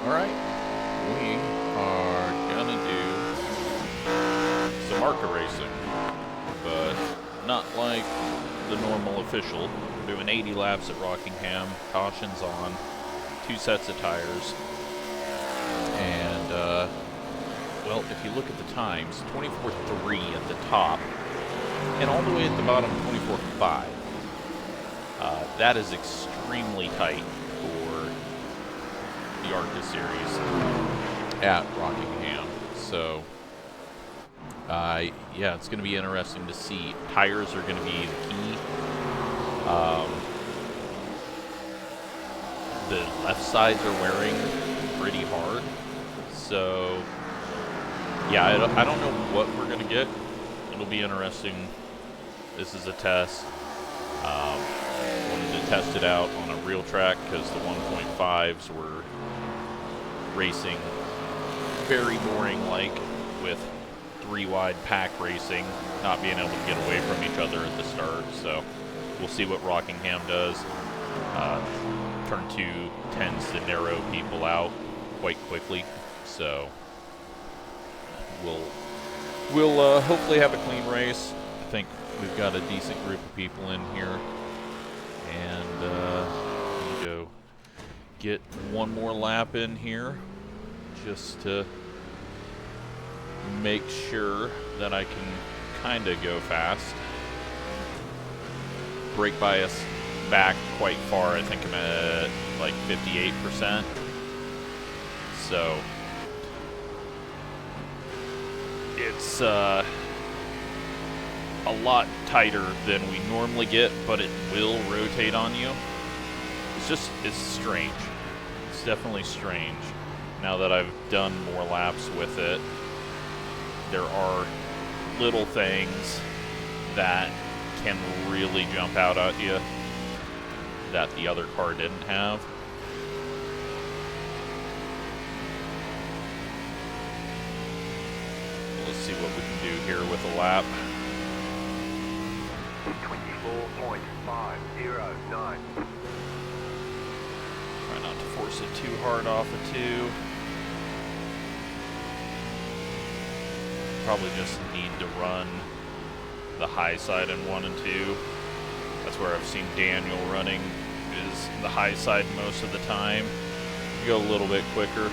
Alright, we are gonna do some ARCA racing, but not like the normal official. We're doing 80 laps at Rockingham, cautions on, 2 sets of tires, and, well, if you look at the times, 24.3 at the top, and all the way at the bottom, 24.5. That is extremely tight for the ARCA series at Rockingham. So, yeah, it's going to be interesting to see. Tires are going to be the key. The left sides are wearing pretty hard. So, yeah, I don't know what we're going to get. It'll be interesting. This is a test. Wanted to test it out on a real track because the 1.5s were racing very boring-like with 3-wide pack racing, not being able to get away from each other at the start. So we'll see what Rockingham does. Turn 2 tends to narrow people out quite quickly, so we'll hopefully have a clean race. I think we've got a decent group of people in here, and I'm gonna go get one more lap in here just to make sure that I can kind of go fast. Brake bias back quite far. I think I'm at like 58%. So it's a lot tighter than we normally get, but it will rotate on you. It's strange. It's definitely strange. Now that I've done more laps with it, there are little things that can really jump out at you that the other car didn't have. Let's see what we can do here with a lap. 24.509. Try not to force it too hard off of 2. Probably just need to run the high side in 1 and 2. That's where I've seen Daniel running, is the high side most of the time. You go a little bit quicker.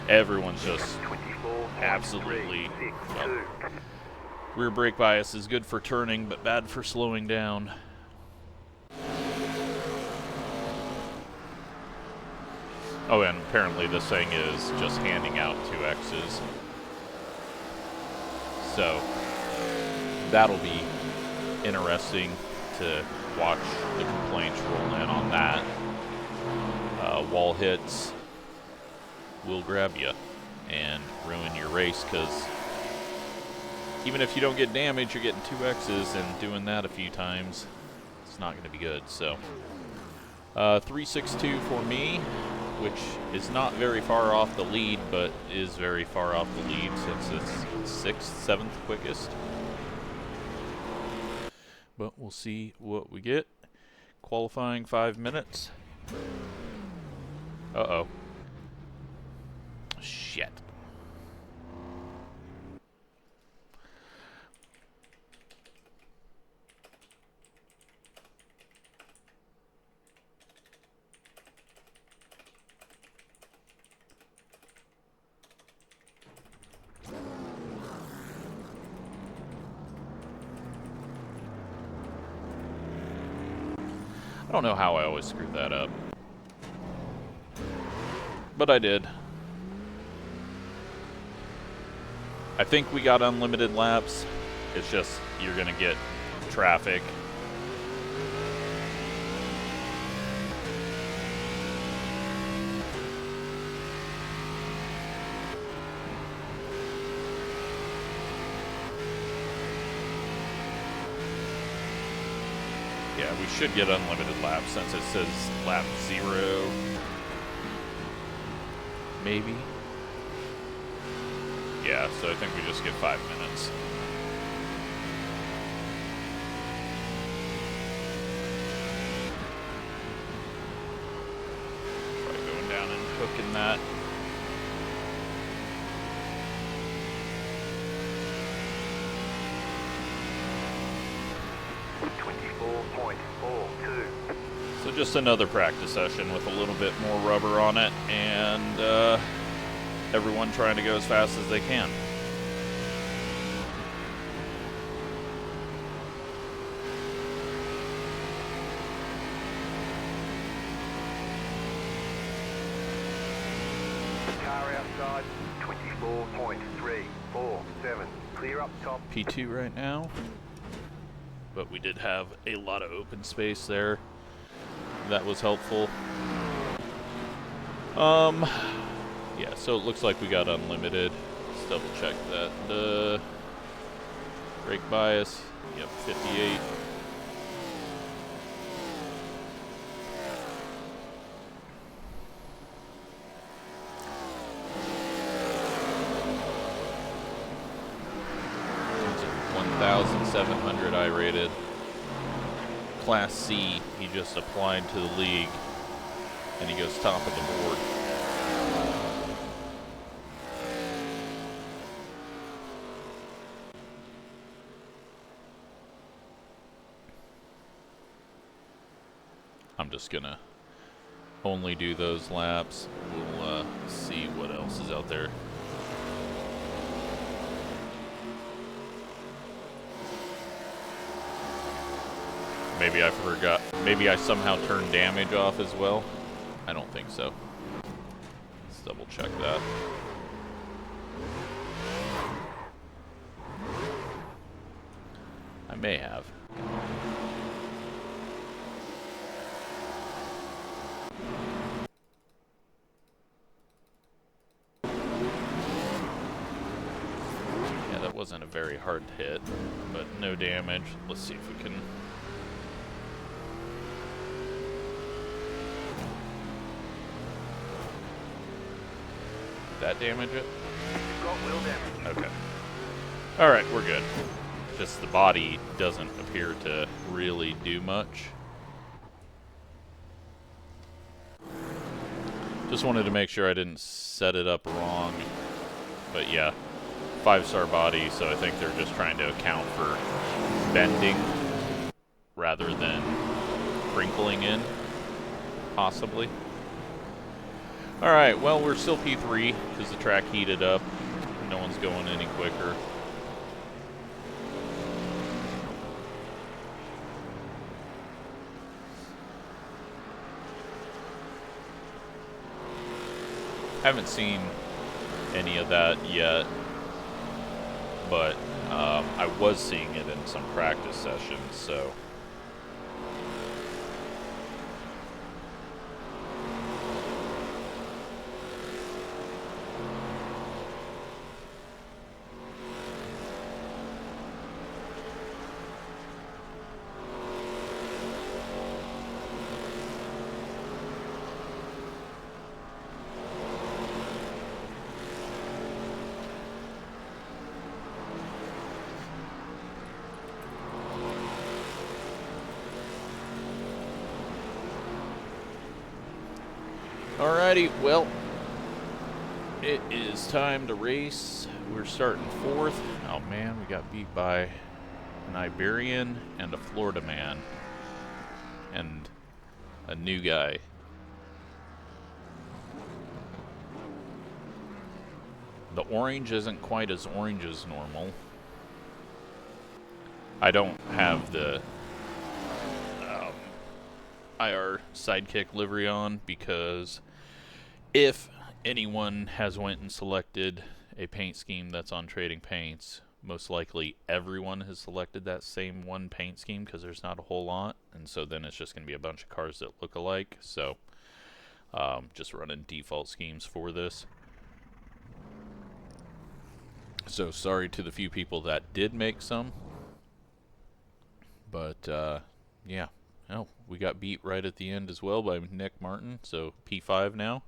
Everyone's just absolutely, well, rear brake bias is good for turning, but bad for slowing down. Oh, and apparently this thing is just handing out 2Xs. So that'll be interesting to watch the complaints roll in on that. Wall hits will grab you and ruin your race, because even if you don't get damage, you're getting 2Xs, and doing that a few times, it's not going to be good. So 3.62 for me, which is not very far off the lead, but is very far off the lead since it's 6th, 7th quickest. But we'll see what we get. Qualifying 5 minutes. Uh-oh. Shit. I don't know how I always screw that up, but I did. I think we got unlimited laps. It's just you're gonna get traffic. Yeah, we should get unlimited laps since it says lap 0. Maybe. Yeah, so I think we just get 5 minutes. Try going down in hooking that. So just another practice session with a little bit more rubber on it, and everyone trying to go as fast as they can. Car outside, 24.347. Clear up top. P2 right now. But we did have a lot of open space there. That was helpful. Yeah, so it looks like we got unlimited. Let's double check that. The brake bias, yep, 58. It's 1,700 I rated. Class C, he just applied to the league, and he goes top of the board. I'm just gonna only do those laps. We'll see what else is out there. Maybe I forgot. Maybe I somehow turned damage off as well. I don't think so. Let's double check that. I may have. Yeah, that wasn't a very hard hit, but no damage. Let's see if we can... that damage it? Got wheel damage. Okay. Alright, we're good. Just the body doesn't appear to really do much. Just wanted to make sure I didn't set it up wrong. But yeah, 5-star body, so I think they're just trying to account for bending rather than crinkling in, possibly. Alright, well, we're still P3 because the track heated up. No one's going any quicker. Haven't seen any of that yet, but I was seeing it in some practice sessions, so... Alrighty, well, it is time to race. We're starting 4th. Oh man, we got beat by an Iberian and a Florida man. And a new guy. The orange isn't quite as orange as normal. I don't have the IR Sidekick livery on because if anyone has went and selected a paint scheme that's on Trading Paints, most likely everyone has selected that same one paint scheme because there's not a whole lot, and so then it's just going to be a bunch of cars that look alike. So just running default schemes for this. So sorry to the few people that did make some, but yeah. Oh, we got beat right at the end as well by Nick Martin, so P5 now.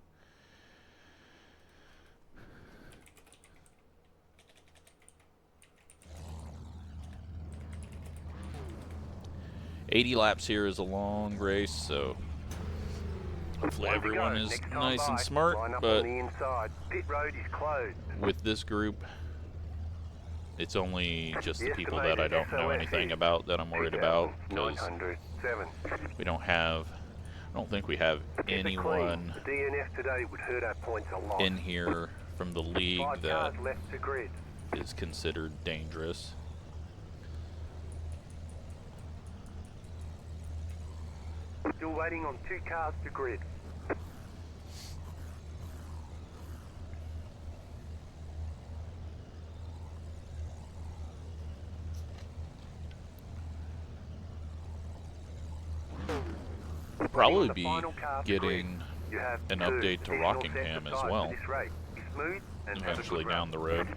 $80 laps here is a long race, so Hopefully One to go. everyone is Next time nice and by, smart, line up but on the inside. Pit road is closed. with this group, it's only just the The people that I estimated don't know SOS anything is about that I'm worried about, because 2,907. we don't have, I don't think we have To keep it clean, anyone the DNF today would hurt our points a lot. in here from the league 5 that cars left to grid. is considered dangerous. Still waiting on 2 cars to grid. We'll probably Waiting on the be final car to getting grid. You have an 2 update to additional Rockingham sets as aside well, for this race. Be smooth and have a eventually good down run. the road.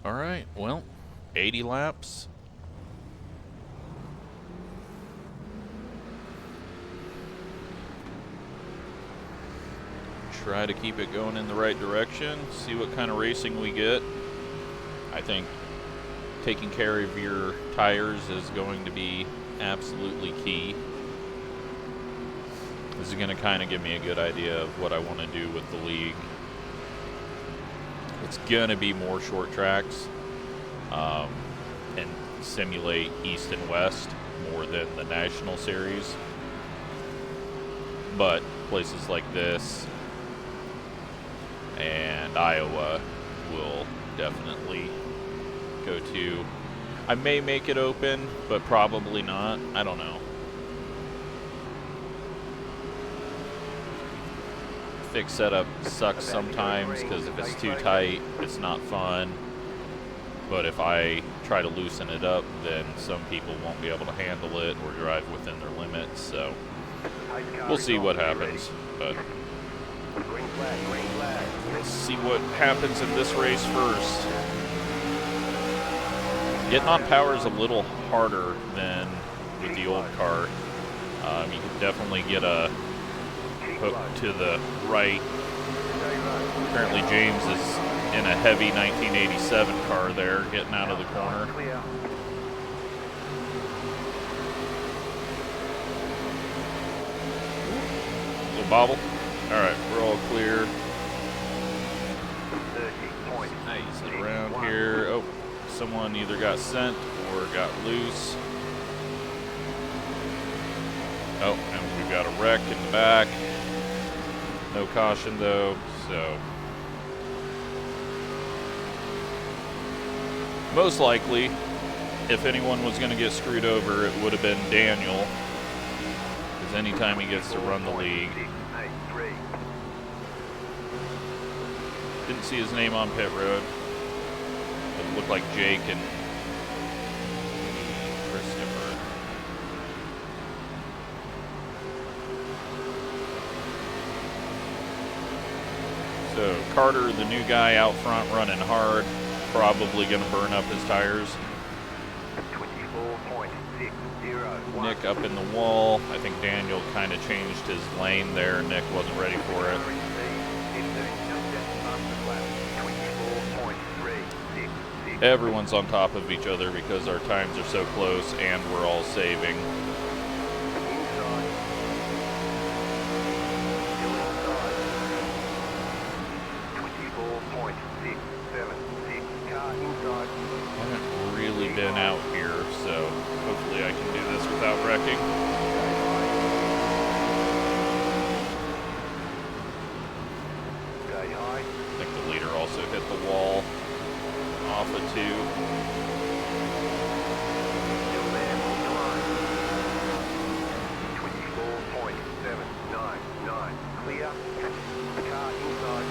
Alright, well, 80 laps. Try to keep it going in the right direction, see what kind of racing we get. I think taking care of your tires is going to be absolutely key. This is going to kind of give me a good idea of what I want to do with the league. It's going to be more short tracks and simulate East and West more than the National Series. But places like this and Iowa will definitely go to. I may make it open, but probably not. I don't know. Fixed setup sucks sometimes because if it's too tight, it's not fun. But if I try to loosen it up, then some people won't be able to handle it or drive within their limits. So we'll see what happens. But Green flag, green flag. let's see what happens in this race first. Getting on power is a little harder than with the old car. You can definitely get a hook to the right. Apparently James is in a heavy 1987 car there, getting out of the corner. Clear. Little bobble. Alright, we're all clear. 30.8. Nice. Around here. Oh, someone either got sent or got loose. Oh, and we've got a wreck in the back. No caution though, so most likely, if anyone was going to get screwed over, it would have been Daniel, because anytime he gets to run the league. Didn't see his name on pit road. It looked like Jake and Christopher. So Carter, the new guy out front running hard, probably going to burn up his tires. 24.601. Nick up in the wall. I think Daniel kind of changed his lane there. Nick wasn't ready for it. Everyone's on top of each other because our times are so close and we're all saving. Haven't really been out here, so hopefully I can do this without wrecking. I think the leader also hit the wall off of 2. Clear. Car inside.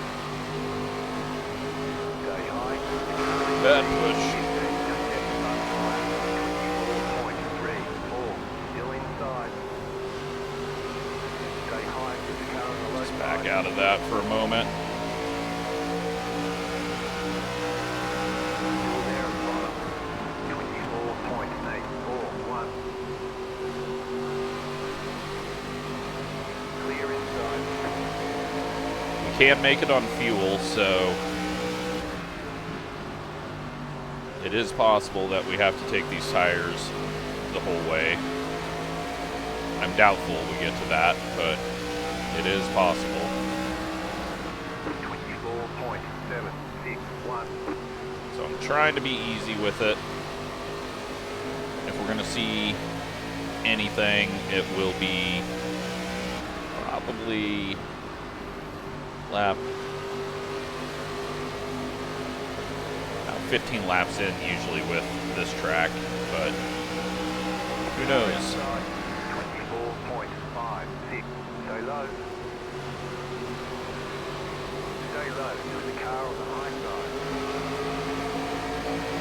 Stay high. Bad push. 24.34. Still inside. Stay high. Get the car on the low Just side. back out of that for a moment. Still there at the bottom. 24.841. Clear inside. We can't make it on fuel, so It is possible that we have to take these tires the whole way. I'm doubtful we get to that, but it is possible. 24.761. So I'm trying to be easy with it. If we're going to see anything, it will be probably lap 15 laps in usually with this track, but who knows? 24.56. Stay low. Stay low to the car on the high side.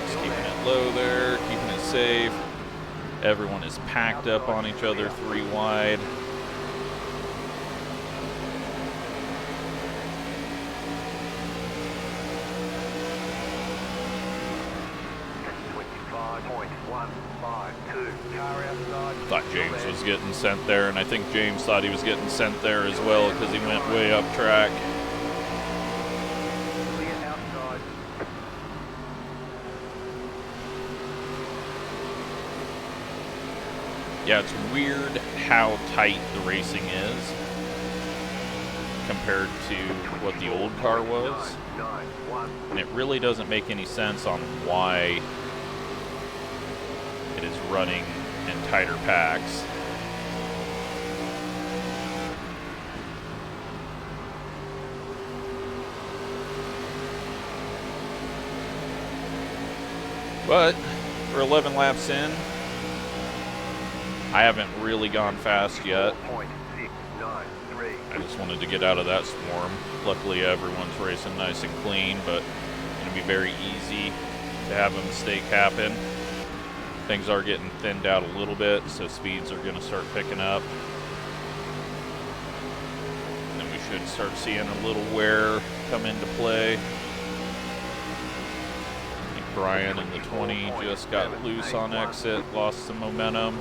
Just keeping it low there, keeping it safe. Everyone is packed up on each other 3 wide. Thought James was getting sent there, and I think James thought he was getting sent there as well because he went way up track. Yeah, it's weird how tight the racing is compared to what the old car was. And it really doesn't make any sense on why it is running in tighter packs. But we're 11 laps in. I haven't really gone fast yet. I just wanted to get out of that swarm. Luckily everyone's racing nice and clean, but it's going to be very easy to have a mistake happen. Things are getting thinned out a little bit, so speeds are going to start picking up. And then we should start seeing a little wear come into play. I think Brian in the 20 just got loose on exit, lost some momentum.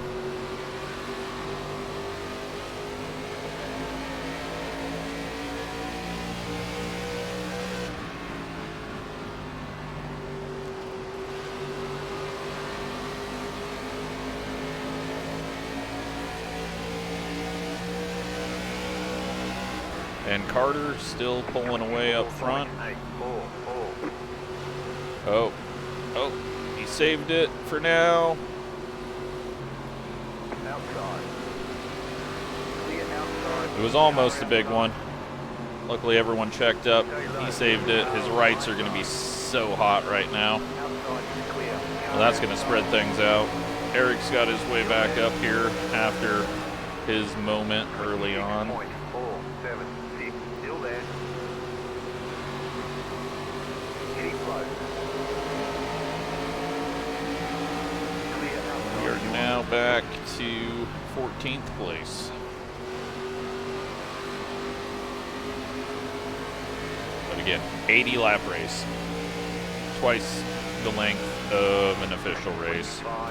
And Carter still pulling away up front. Oh, he saved it for now. It was almost a big one. Luckily everyone checked up. He saved it. His rights are going to be so hot right now. Well, that's going to spread things out. Eric's got his way back up here after his moment early on. We are now back to 14th place. But again, 80 lap race. Twice the length of an official race. I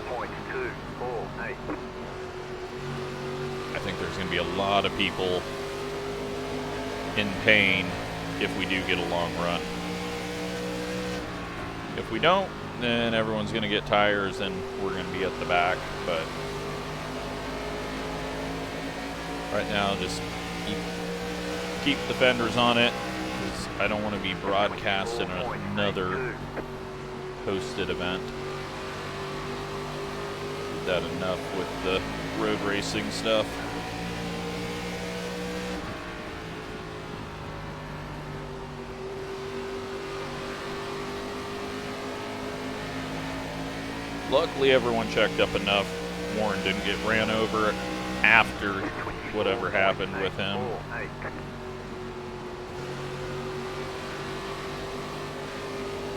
think there's going to be a lot of people in pain if we do get a long run. If we don't, then everyone's going to get tires and we're going to be at the back. But right now, just keep the fenders on it, because I don't want to be broadcasting another hosted event. Did that enough with the road racing stuff. Luckily, everyone checked up enough. Warren didn't get ran over after whatever happened with him.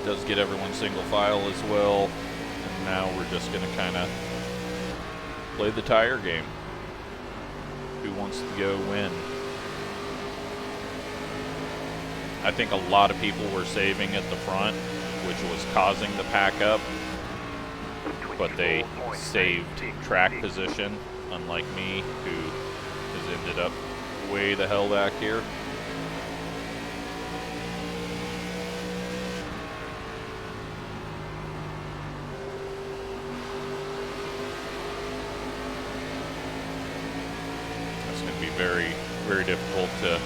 Does get everyone single file as well. And now we're just going to kind of play the tire game. Who wants to go win? I think a lot of people were saving at the front, which was causing the pack up. But they saved track position, unlike me, who has ended up way the hell back here. to be very, very difficult to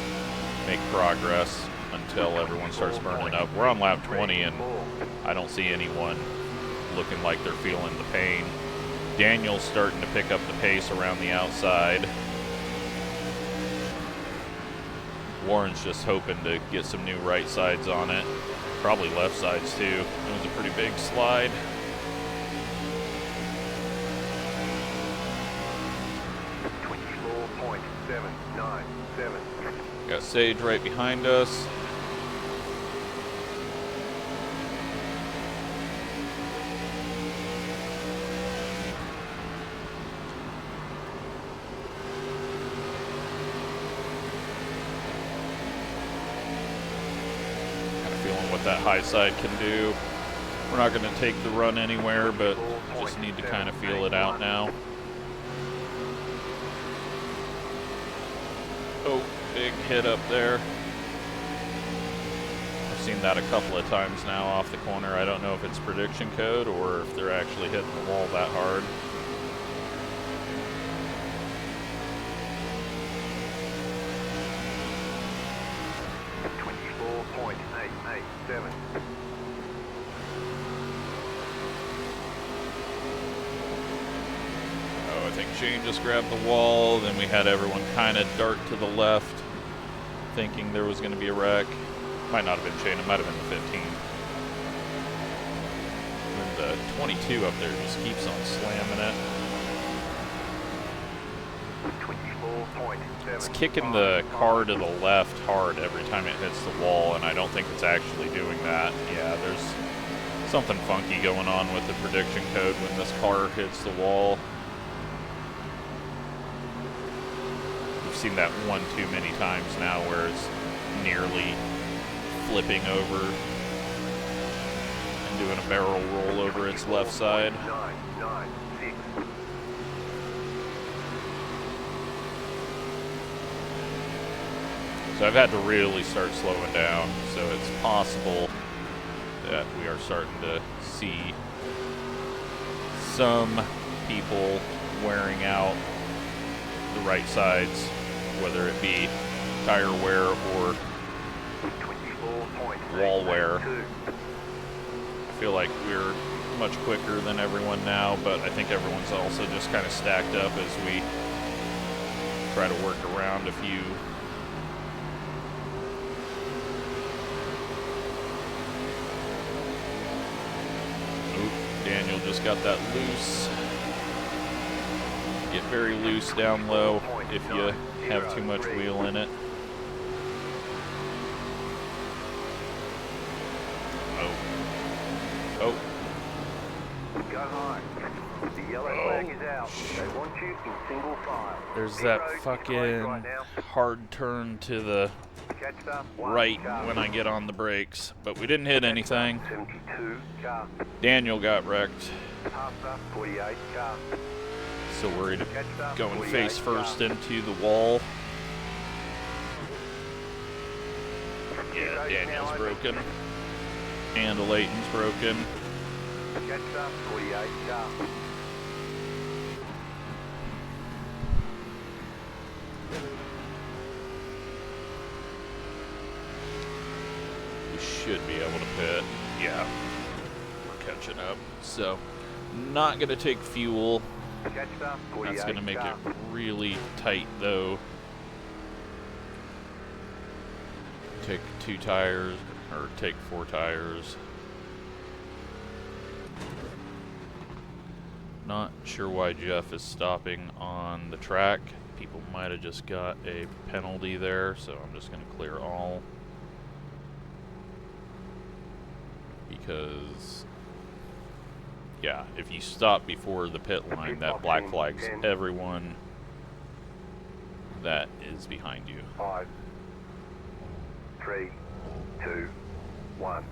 make progress until everyone starts burning up. We're on lap 20 and I don't see anyone looking like they're feeling the pain. Daniel's starting to pick up the pace around the outside. Warren's just hoping to get some new right sides on it. Probably left sides too. It was a pretty big slide. Got Sage right behind us. What that high side can do. We're not going to take the run anywhere, but just need to kind of feel it out now. Oh, big hit up there. I've seen that a couple of times now off the corner. I don't know if it's prediction code or if they're actually hitting the wall that hard. Oh, I think Shane just grabbed the wall. Then we had everyone kind of dart to the left, thinking there was going to be a wreck. Might not have been Shane. It might have been the 15. And the 22 up there just keeps on slamming it. It's kicking the car to the left hard every time it hits the wall, and I don't think it's actually doing that. Yeah, there's something funky going on with the prediction code when this car hits the wall. We've seen that one too many times now where it's nearly flipping over and doing a barrel roll over its left side. So I've had to really start slowing down, so it's possible that we are starting to see some people wearing out the right sides, whether it be tire wear or wall wear. I feel like we're much quicker than everyone now, but I think everyone's also just kind of stacked up as we try to work around a few. Daniel just got that loose. Get very loose down low if you have too much wheel in it. Oh. Go high. The yellow flag is out. They want you in single file. There's that fucking hard turn to the right when I get on the brakes, but we didn't hit anything. Daniel got wrecked. So worried going face first into the wall. Yeah, Daniel's broken. And Leighton's broken. Should be able to pit. Yeah, we're catching up. So, not going to take fuel. That's going to make it really tight, though. Take 2 tires, or take 4 tires. Not sure why Jeff is stopping on the track. People might have just got a penalty there, so I'm just going to clear all. Because, yeah, if you stop before the pit line, that black flags everyone that is behind you. 5, 3, 2, 1.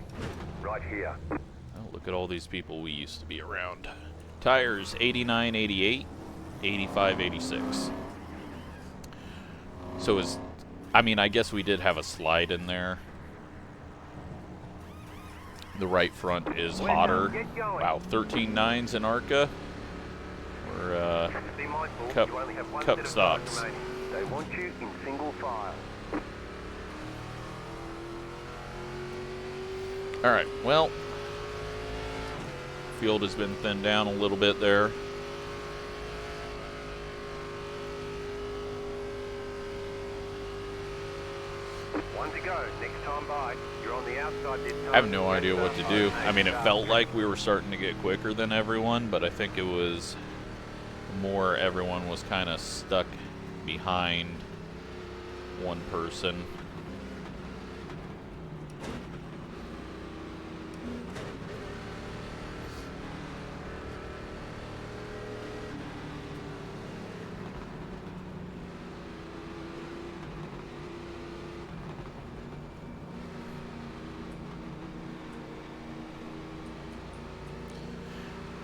Right here. Oh, look at all these people we used to be around. Tires 89, 88, 85, 86. So I guess we did have a slide in there. The right front is hotter. Wow, 13.9s in ARCA. We're cup stops. They want you in single file. All right, well, field has been thinned down a little bit there. One to go. Next time by. You're on the outside this time. I have no idea what to do. I mean, it felt like we were starting to get quicker than everyone, but I think it was more everyone was kind of stuck behind one person.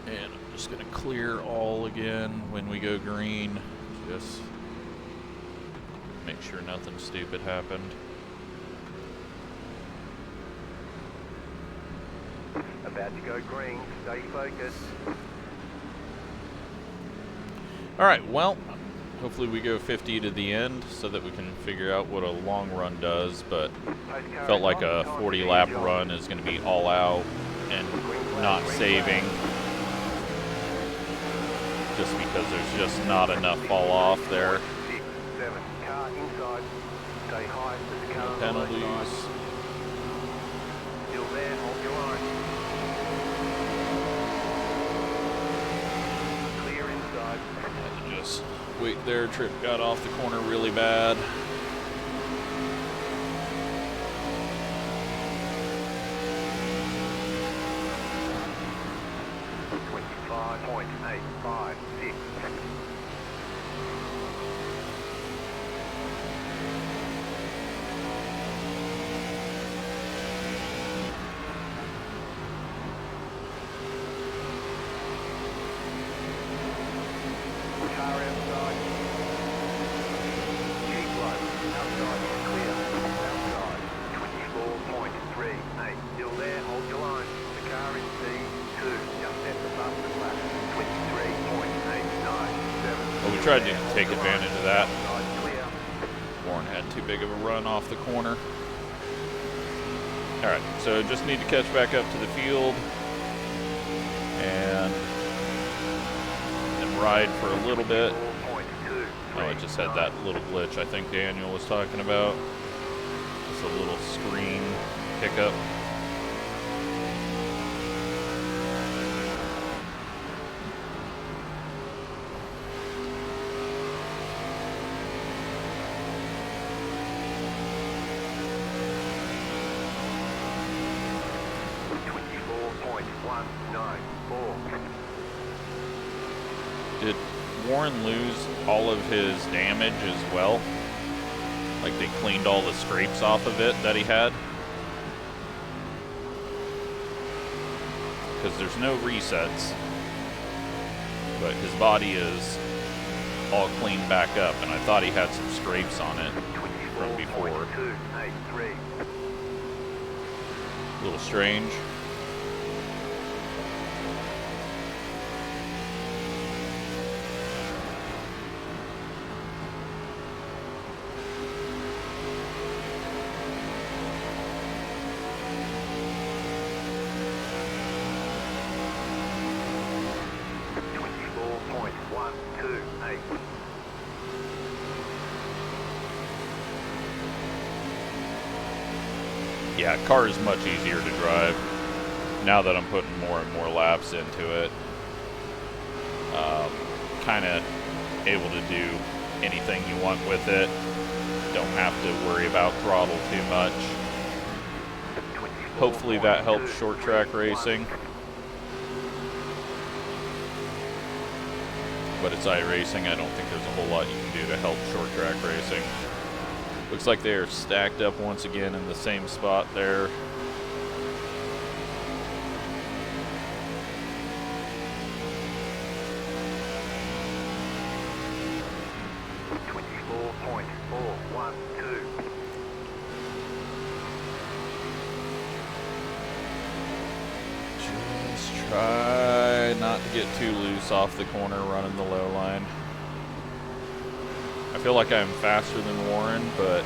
And I'm just going to clear all again when we go green. Just make sure nothing stupid happened. About to go green. Stay focused. All right, well, hopefully we go 50 to the end so that we can figure out what a long run does, but felt like a 40 lap run is going to be all out and not saving, just because there's just not enough fall off there. 6, 7, car inside. Stay high. There's a car No on the low penalties. side. Still there. Hold your line. Clear inside. Had to just wait there. Trip got off the corner really bad. 25.856. Car outside. Keep low. Outside is clear. Outside. 24.38. Still there. Hold your line. The car in C2. Just at the bumper flat. 23.897. Well, we tried to take advantage of that. Outside clear. Warren had too big of a run off the corner. All right, so just need to catch back up to the field and ride for a little bit. Oh, it just had that little glitch I think Daniel was talking about. Just a little screen hiccup. Did Warren lose all of his damage as well? Like they cleaned all the scrapes off of it that he had? Because there's no resets, but his body is all cleaned back up, and I thought he had some scrapes on it from before. A little strange. Yeah, car is much easier to drive now that I'm putting more and more laps into it. Kind of able to do anything you want with it. Don't have to worry about throttle too much. Hopefully that helps short track racing. But it's iRacing. I don't think there's a whole lot you can do to help short track racing. Looks like they are stacked up once again in the same spot there. Just try not to get too loose off the corner running the low line. I feel like I'm faster than Warren, but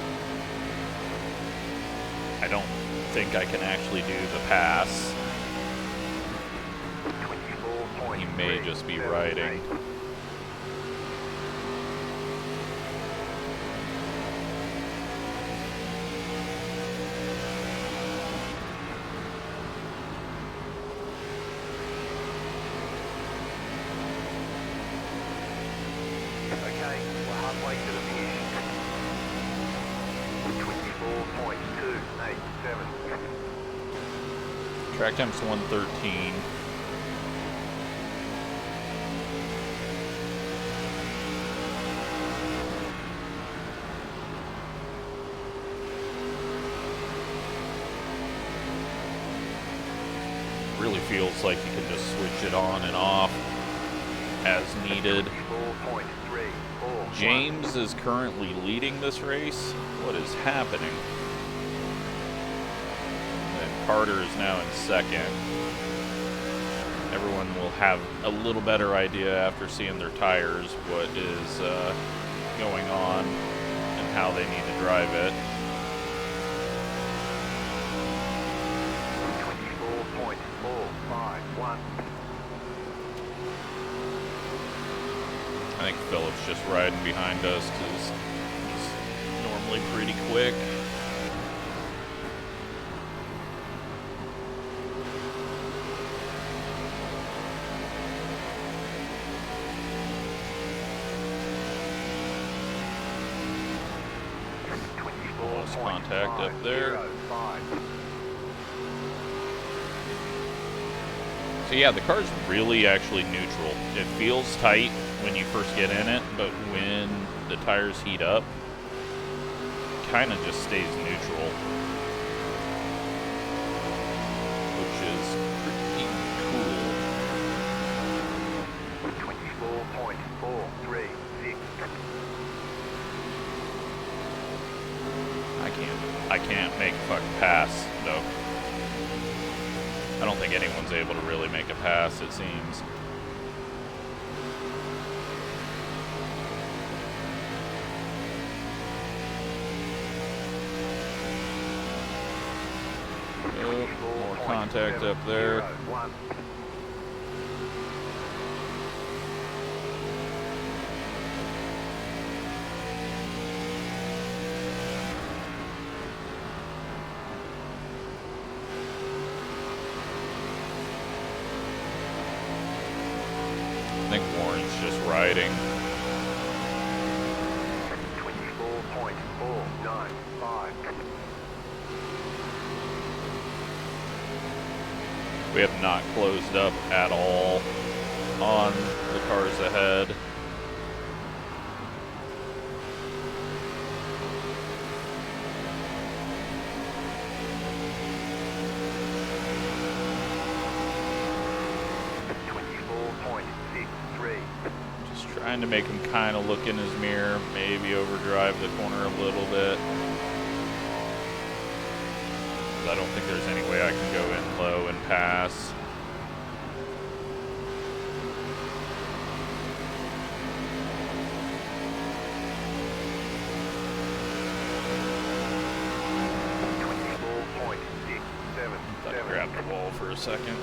I don't think I can actually do the pass. He may just be riding. Track time's 1:13. Really feels like you can just switch it on and off as needed. James is currently leading this race. What is happening? Carter is now in second. Everyone will have a little better idea after seeing their tires what is going on and how they need to drive it. 24.451. I think Philip's just riding behind us because he's normally pretty quick. Contact up there. So yeah, the car's really actually neutral. It feels tight when you first get in it, but when the tires heat up, it kind of just stays neutral, which is pretty cool. 24.436. I can't make a fucking pass, though. I don't think anyone's able to really make a pass, it seems. Oh, more contact up there. I think Warren's just riding. 24.495. We have not closed up at all on the cars ahead. Trying to make him kind of look in his mirror, maybe overdrive the corner a little bit. I don't think there's any way I can go in low and pass. Thought I grabbed the wall for a second.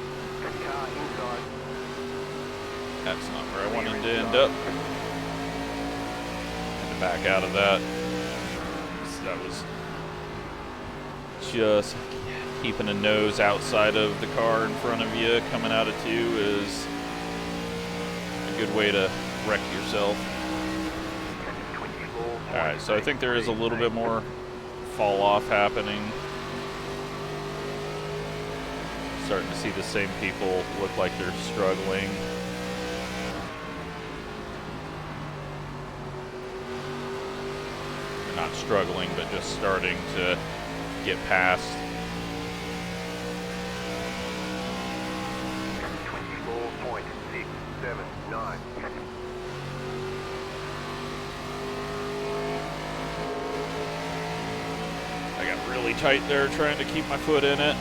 That's not where I wanted to end up. Had to back out of that. So that was just keeping a nose outside of the car in front of you. Coming out of two is a good way to wreck yourself. Alright, so I think there is a little bit more fall off happening. Starting to see the same people look like they're struggling. Not struggling, but just starting to get past. 24.679. I got really tight there trying to keep my foot in it.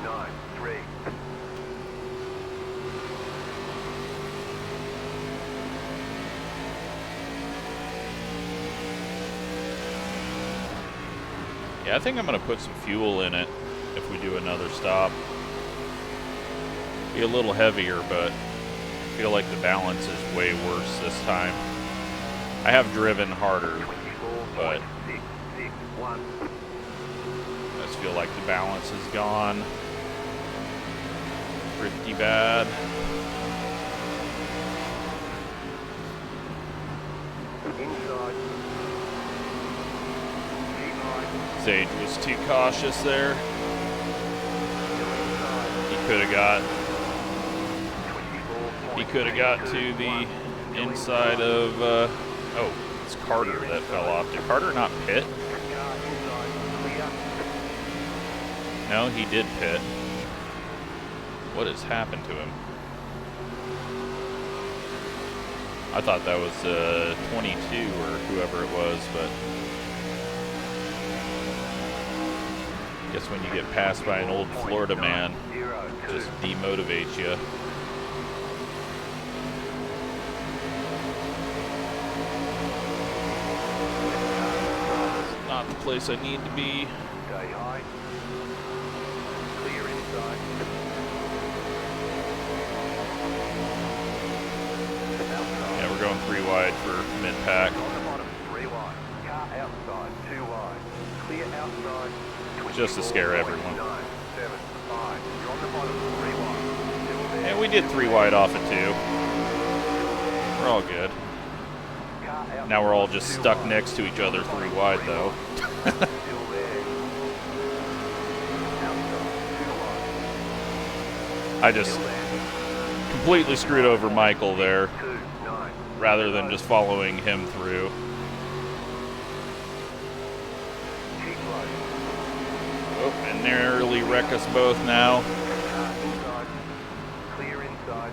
9-3. Yeah, I think I'm going to put some fuel in it if we do another stop. Be a little heavier, but I feel like the balance is way worse this time. I have driven harder, but I just feel like the balance is gone pretty bad. Sage was too cautious there. He could have got to the inside of oh, it's Carter that fell off. Did Carter not pit? No, he did pit. What has happened to him? I thought that was 22 or whoever it was, but I guess when you get passed by an old Florida man, it just demotivates you. It's not the place I need to be. Stay high. Clear inside. Yeah, we're going 3 wide for mid-pack. On the bottom, 3 wide. Car outside, 2 wide. Clear outside. Just to scare everyone. 9, 7, 5. You're on the bottom, 3 wide. Still there. And we did 3 wide off of 2. We're all good. Car outside, Now we're all just 2 stuck wide. next to each other 3 wide though. Still there. Outside, 2 wide. I just Still there. completely screwed over Michael there 2, 9. rather than just following him through. Keep low. Oh, and nearly wreck us both now. Car inside. Clear inside.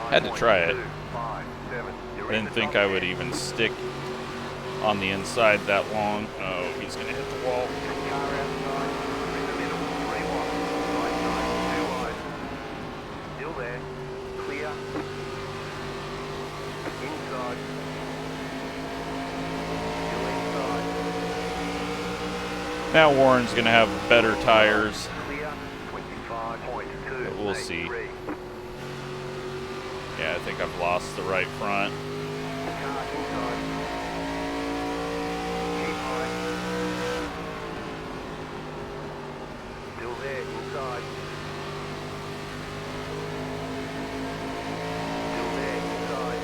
Had to try it. 5, 7. You're I in didn't the think top I would 10. even stick on the inside that long. Oh, he's gonna hit the wall. Car outside. You're in the middle. 3 wide. Right side. 2 wide. Still there. Clear. Inside. Still inside. Now Warren's gonna have better tires. Clear. 25.2. But we'll see. 83. Yeah, I think I've lost the right front. Car inside. Keep high. Still there. Inside. Still there. Inside.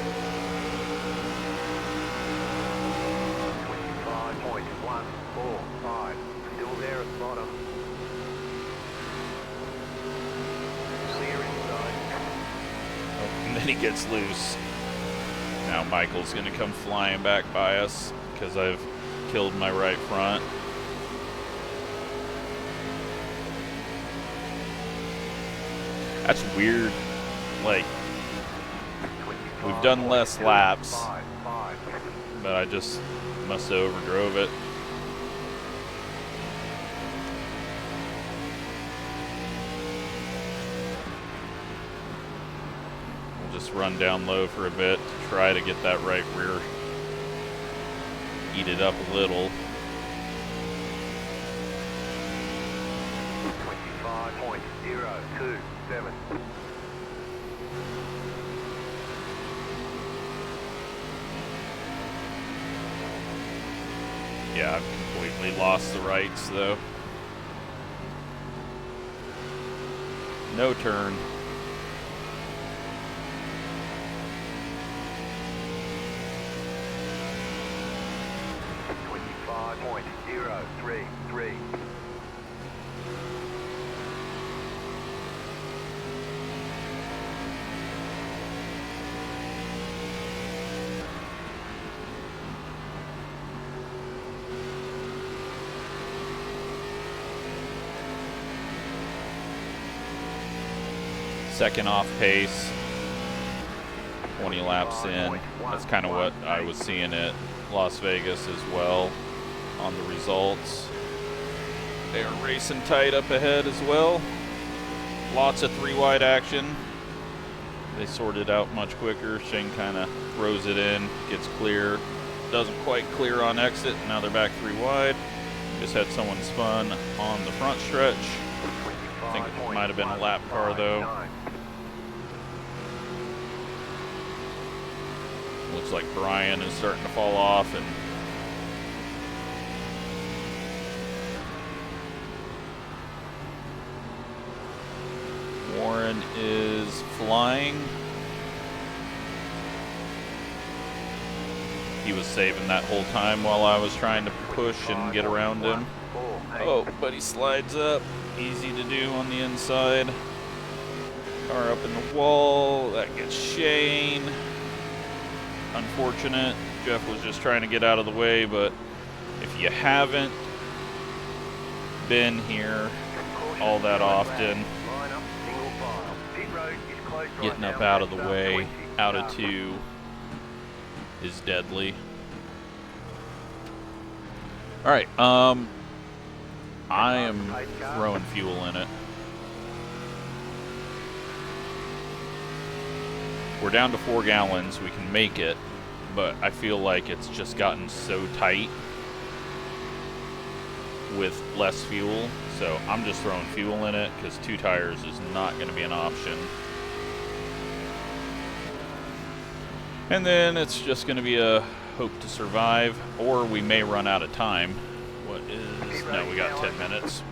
25.145. Still there at the bottom. Clear inside. And then he gets loose. Now Michael's gonna come flying back by us because I've killed my right front. That's weird. Like, we've done less laps, 5, 5. but I just must have overdrove it. We'll just run down low for a bit to try to get that right rear eat it up a little. 25.027. Yeah, I've completely lost the rights though. No turn. .033. Second off pace. 20 laps in. That's kind of what I was seeing at Las Vegas as well on the results. They are racing tight up ahead as well. Lots of 3-wide action. They sort it out much quicker. Shane kind of throws it in, gets clear. Doesn't quite clear on exit. Now they're back 3-wide. Just had someone spun on the front stretch. I think it might have been a lap car though. Looks like Brian is starting to fall off, and Warren is flying. He was saving that whole time while I was trying to push and get around him. Oh, but he slides up. Easy to do on the inside. Car up in the wall. That gets Shane. Unfortunate. Jeff was just trying to get out of the way, but if you haven't been here all that often, getting up out of the way, out of 2 is deadly. All right, I am throwing fuel in it. We're down to 4 gallons. We can make it, but I feel like it's just gotten so tight with less fuel. So I'm just throwing fuel in it because 2 tires is not going to be an option. And then it's just going to be a hope to survive, or we may run out of time. What is... No, we got 10 minutes.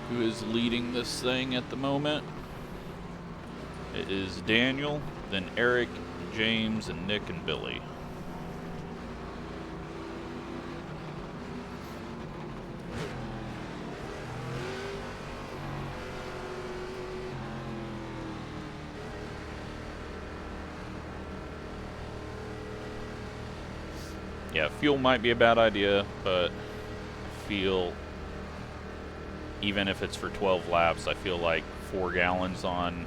Who is leading this thing at the moment? It is Daniel, then Eric, James, and Nick and Billy. Yeah, fuel might be a bad idea, but I feel even if it's for 12 laps, I feel like 4 gallons on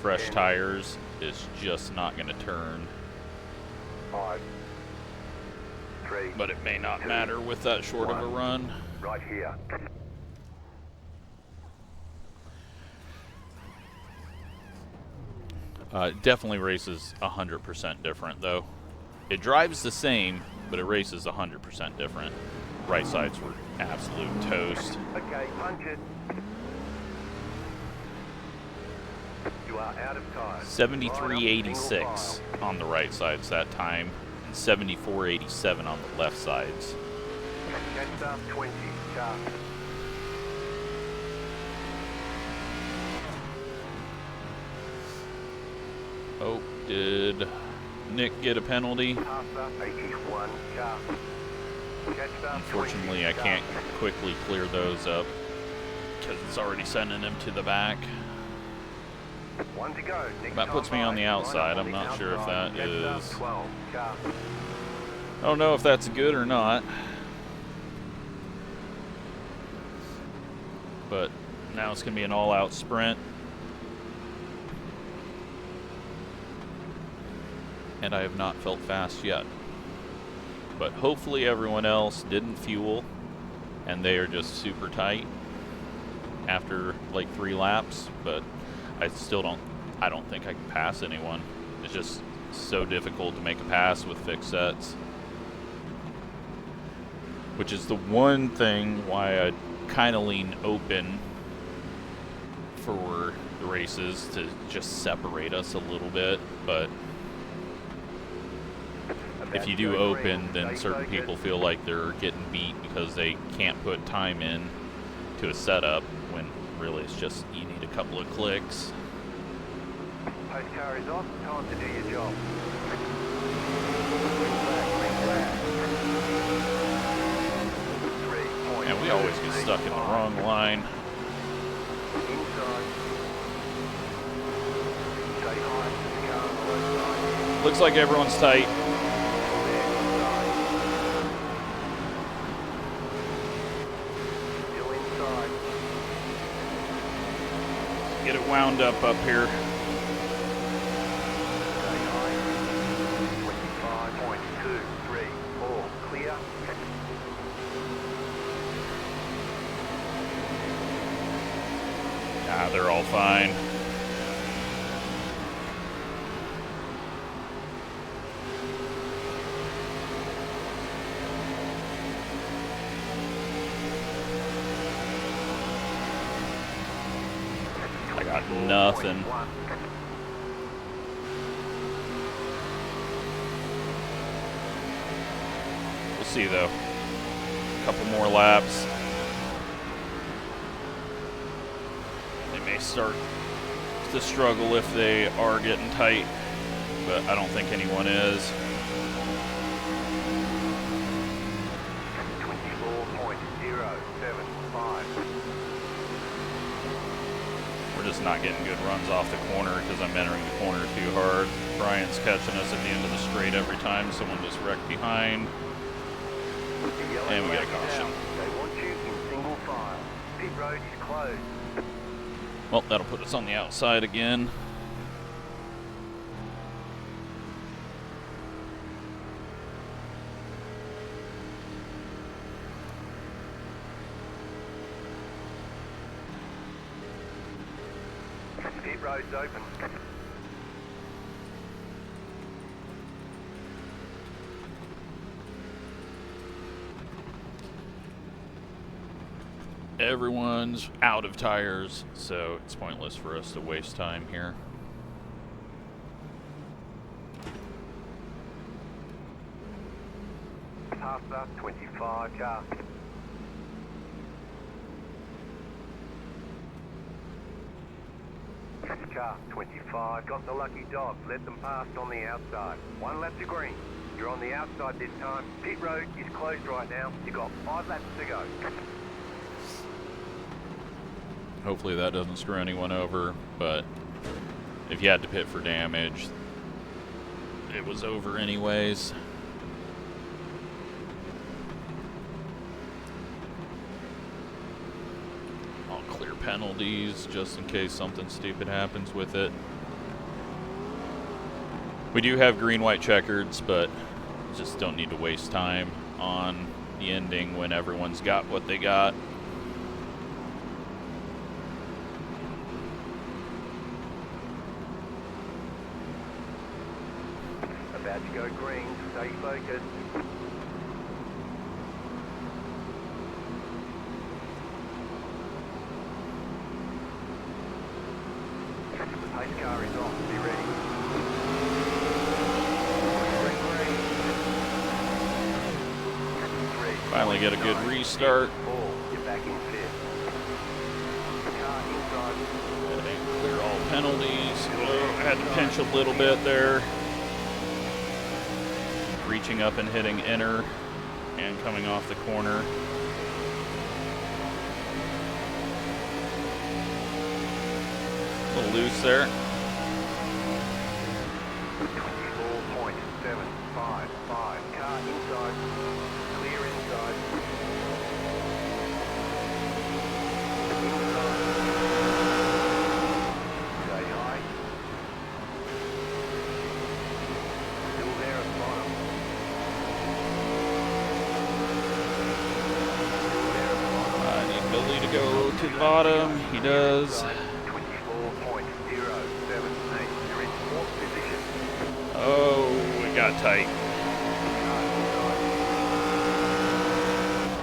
fresh tires is just not going to turn. 5, 3, but it may not matter with that short of a run. Right here. Definitely races 100% different though. It drives the same, but it races 100% different. Right sides were absolute toast. Okay, punch it. You are out of time. 73.86 on the right sides that time, and 74.87 on the left sides. Catch up 20, sharp. Oh, did Nick get a penalty? Unfortunately, I can't quickly clear those up because it's already sending him to the back. That puts me on the outside. I'm not sure if that is... I don't know if that's good or not. But now it's going to be an all-out sprint. And I have not felt fast yet. But hopefully everyone else didn't fuel and they are just super tight after like 3 laps, but I don't think I can pass anyone. It's just so difficult to make a pass with fixed sets. Which is the one thing why I kind of lean open for the races, to just separate us a little bit, but if you do open, then certain people feel like they're getting beat because they can't put time in to a setup, when really it's just you need a couple of clicks. Post car is off, time to do your job. And we always get stuck in the wrong line. Looks like everyone's tight. wound up here. Stay high. 25.234. Clear. Nah, they're all fine. I got nothing. We'll see though. A couple more laps. They may start to struggle if they are getting tight, but I don't think anyone is. 24.075. We're just not getting good runs off the corner because I'm entering the corner too hard. Brian's catching us at the end of the straight every time. Someone just wrecked behind. And we get a caution. They want you in single file. Pit road is closed. Well, that'll put us on the outside again. Pit road's open. Everyone's out of tires, so it's pointless for us to waste time here. Pasta 25 car. Car 25 got the lucky dog. Let them pass on the outside. 1 lap to green. You're on the outside this time. Pit road is closed right now. You got 5 laps to go. Hopefully that doesn't screw anyone over, but if you had to pit for damage, it was over anyways. I'll clear penalties just in case something stupid happens with it. We do have green-white checkers, but just don't need to waste time on the ending when everyone's got what they got. About to go green, stay focused. The pace car is off, be ready. Finally get a good restart. 4, you're back in 5th. Car inside. Clear all penalties. Oh, I had to pinch a little bit there. Reaching up and hitting inner and coming off the corner. A little loose there. 24.755. Car inside. Clear inside. Inside. Stay high. Still there at bottom. Still there at bottom. I need Billy to go to the bottom. He does. 24.078. You're in 4th position. Oh, it got tight.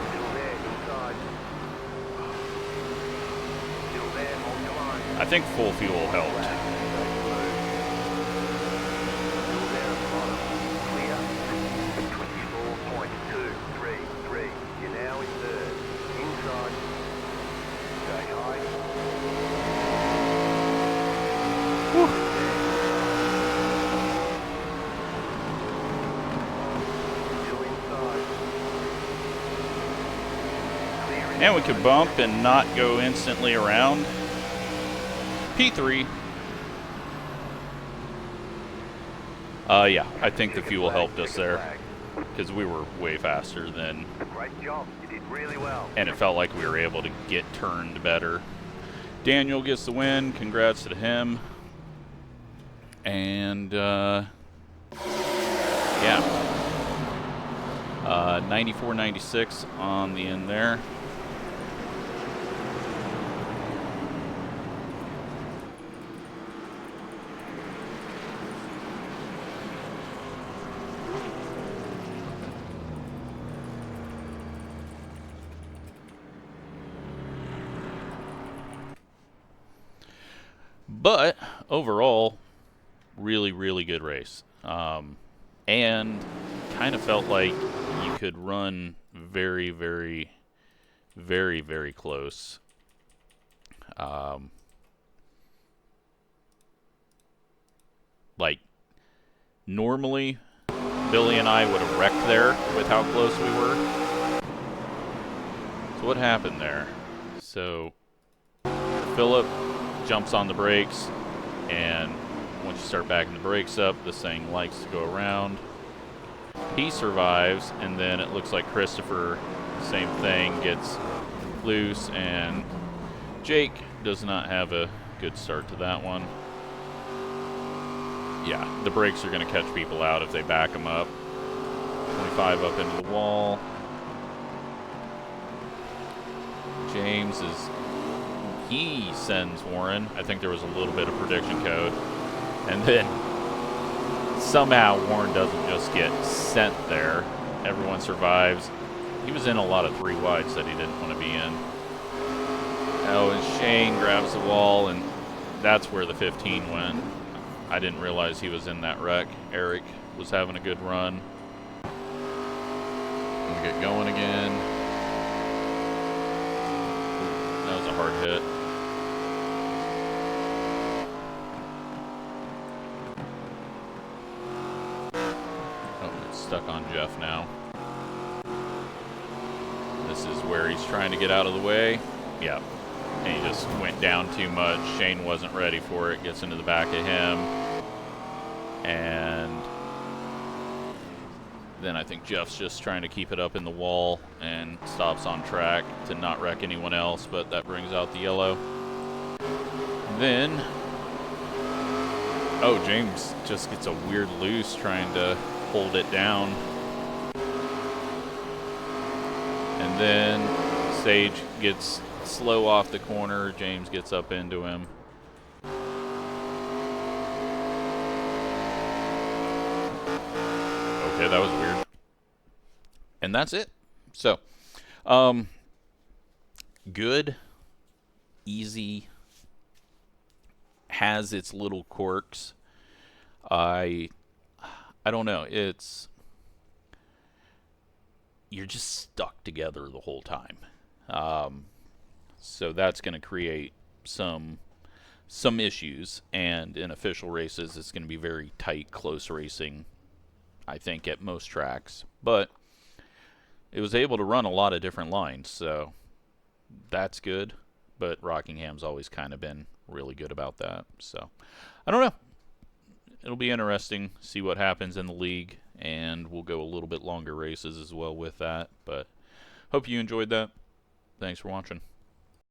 Still there, inside. Still there, hold your line. I think full fuel helped. Still there at the bottom. Clear. 24.233. You're now in 3rd. Inside. Stay high. Still inside. And we could bump and not go instantly around. P3. Yeah, I think the fuel helped us there because we were way faster than, Great job. You did really well. and it felt like we were able to get turned better. Daniel gets the win. Congrats to him. And, yeah. 94.96 on the end there. But overall, really, really good race. And kind of felt like you could run very, very, very, very close. Like, normally, Billy and I would have wrecked there with how close we were. So what happened there? So, Philip jumps on the brakes, and once you start backing the brakes up, this thing likes to go around. He survives, and then it looks like Christopher, same thing, gets loose, and Jake does not have a good start to that one. Yeah, the brakes are going to catch people out if they back them up. 25 up into the wall. James is... He sends Warren. I think there was a little bit of prediction code. And then somehow Warren doesn't just get sent there. Everyone survives. He was in a lot of 3 wides that he didn't want to be in. Oh, and Shane grabs the wall, and that's where the 15 went. I didn't realize he was in that wreck. Eric was having a good run. We get going again. That was a hard hit. Stuck on Jeff now. This is where he's trying to get out of the way. Yep. And he just went down too much. Shane wasn't ready for it. Gets into the back of him. And then I think Jeff's just trying to keep it up in the wall and stops on track to not wreck anyone else, but that brings out the yellow. Then, oh, James just gets a weird loose trying to hold it down. And then Sage gets slow off the corner. James gets up into him. Okay, that was weird. And that's it. So, good, easy, has its little quirks. I don't know. It's... You're just stuck together the whole time. So that's going to create some issues. And in official races, it's going to be very tight, close racing, I think, at most tracks. But it was able to run a lot of different lines, so that's good. But Rockingham's always kind of been really good about that. So, I don't know. It'll be interesting, see what happens in the league, and we'll go a little bit longer races as well with that. But hope you enjoyed that. Thanks for watching.